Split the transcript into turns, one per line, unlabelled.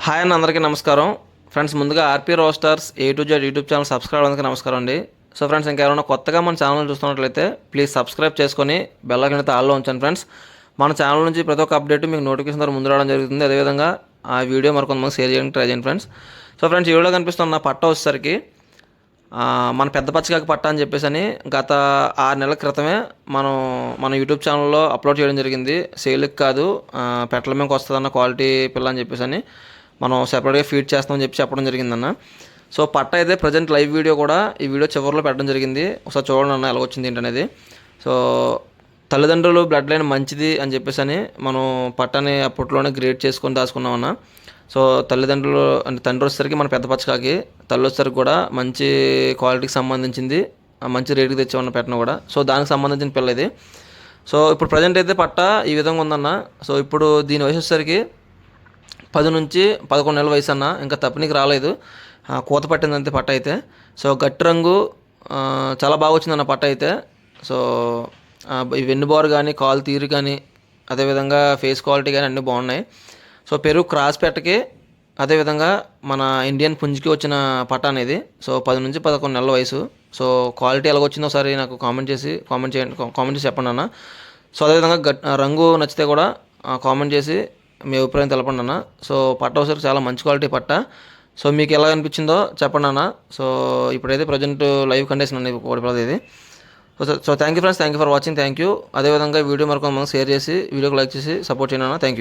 Hi అన్న, అందరికీ నమస్కారం. ఫ్రెండ్స్, ముందుగా RP roasters A to Z YouTube channel subscribe అందుకు నమస్కారం అండి. సో ఫ్రెండ్స్, ఇంకెవరైనా కొత్తగా మన ఛానల్ చూస్తున్నట్లయితే ప్లీజ్ సబ్స్క్రైబ్ చేసుకొని బెల్ ఐకాన్ అయితే ఆల్లో ఉంచండి. ఫ్రెండ్స్, మన ఛానల్ నుంచి ప్రతి ఒక్క అప్డేట్ మీకు నోటిఫికేషన్ ద్వారా ముందు రావడం జరుగుతుంది. అదేవిధంగా ఆ వీడియో మరికొంతమంది షేర్ చేయడానికి ట్రై చేయండి ఫ్రెండ్స్. సో ఫ్రెండ్స్, ఈ వీడియో కనిపిస్తున్న పట్ట వచ్చేసరికి మన పెద్ద పచ్చకాకి పట్ట అని చెప్పేసి అని గత 6 నెలల క్రితమే మన యూట్యూబ్ ఛానల్లో అప్లోడ్ చేయడం జరిగింది. సేల్కి కాదు, పెట్టల మీదకి వస్తుందన్న క్వాలిటీ పిల్ల అని చెప్పేసి అని మనం సెపరేట్గా ఫీడ్ చేస్తామని చెప్పడం జరిగిందన్న. సో పట్ట అయితే ప్రజెంట్ లైవ్ వీడియో కూడా ఈ వీడియో చివరిలో పెట్టడం జరిగింది. ఒకసారి చూడండి అన్న ఎలా వచ్చింది ఏంటనేది. సో తల్లిదండ్రులు బ్లడ్ లైన్ మంచిది అని చెప్పేసి అని మనం పట్టని అప్పట్లోనే గ్రేడ్ చేసుకొని దాచుకున్నామన్న. సో తల్లిదండ్రులు అంటే తండ్రి వచ్చేసరికి మన పెద్ద పచ్చకాకి, తల్లి వచ్చేసరికి కూడా మంచి క్వాలిటీకి సంబంధించింది, మంచి రేటుకి తెచ్చామన్న పెట్టను కూడా. సో దానికి సంబంధించిన పిల్ల ఇది. సో ఇప్పుడు ప్రజెంట్ అయితే పట్ట ఈ విధంగా ఉందన్న. సో ఇప్పుడు దీని వయసు వచ్చేసరికి 10 నుంచి 11 నెలల వయసు అన్న. ఇంకా తప్పనికి రాలేదు, కూత పట్టిందంతే పట్ట అయితే. సో గట్టి రంగు చాలా బాగా వచ్చిందన్న పట్ట అయితే. సో ఈ వెన్నుబారు కానీ, కాలు తీరు కానీ, అదేవిధంగా ఫేస్ క్వాలిటీ కానీ అన్నీ బాగున్నాయి. సో పెరుగు క్రాస్ పెట్టకి, అదేవిధంగా మన ఇండియన్ పుంజికి వచ్చిన పట్ట అనేది. సో 10 నుంచి 11 నెలల వయసు. సో క్వాలిటీ ఎలాగొచ్చిందో ఒకసారి నాకు కామెంట్ చేసి చెప్పండి అన్న. సో అదేవిధంగా రంగు నచ్చితే కూడా కామెంట్ చేసి మీ అభిప్రాయం తెలపండి అన్న. సో పట్ట ఒకసారి చాలా మంచి క్వాలిటీ పట్ట. సో మీకు ఎలా అనిపించిందో చెప్పండి అన్న. సో ఇప్పుడైతే ప్రజెంట్ లైవ్ కండిషన్ అండి కోడిపల్లి ఇది. So thank you friends, thank you for watching, thank you. అదేవిధంగా వీడియో మరొక మనం షేర్ చేసి వీడియోకి లైక్ చేసి సపోర్ట్ చేయండి అన్న. Thank you.